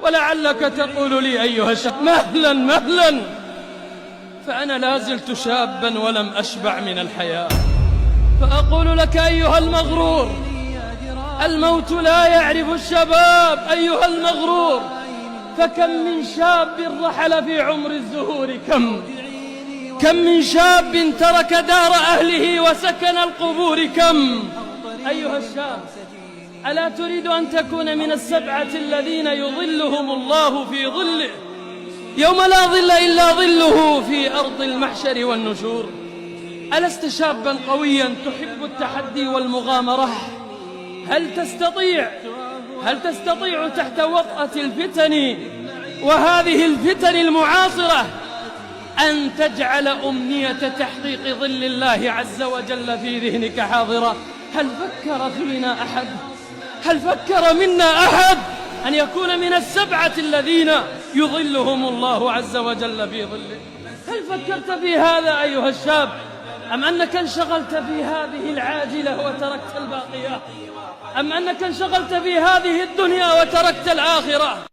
ولعلك تقول لي أيها الشاب مهلا مهلا، فأنا لا زلت شابا ولم أشبع من الحياة. فأقول لك أيها المغرور، الموت لا يعرف الشباب أيها المغرور، فكم من شاب رحل في عمر الزهور، كم من شاب ترك دار أهله وسكن القبور، كم أيها الشاب، ألا تريد أن تكون من السبعة الذين يظلهم الله في ظله يوم لا ظل إلا ظله في أرض المحشر والنشور؟ ألست شابا قويا تحب التحدي والمغامرة؟ هل تستطيع تحت وطأة الفتن وهذه الفتن المعاصرة أن تجعل أمنية تحقيق ظل الله عز وجل في ذهنك حاضرة؟ هل فكر منا أحد أن يكون من السبعة الذين يظلهم الله عز وجل في ظله؟ هل فكرت في هذا أيها الشاب، أم أنك انشغلت في هذه العاجلة وتركت الباقية، أم أنك انشغلت في هذه الدنيا وتركت الآخرة؟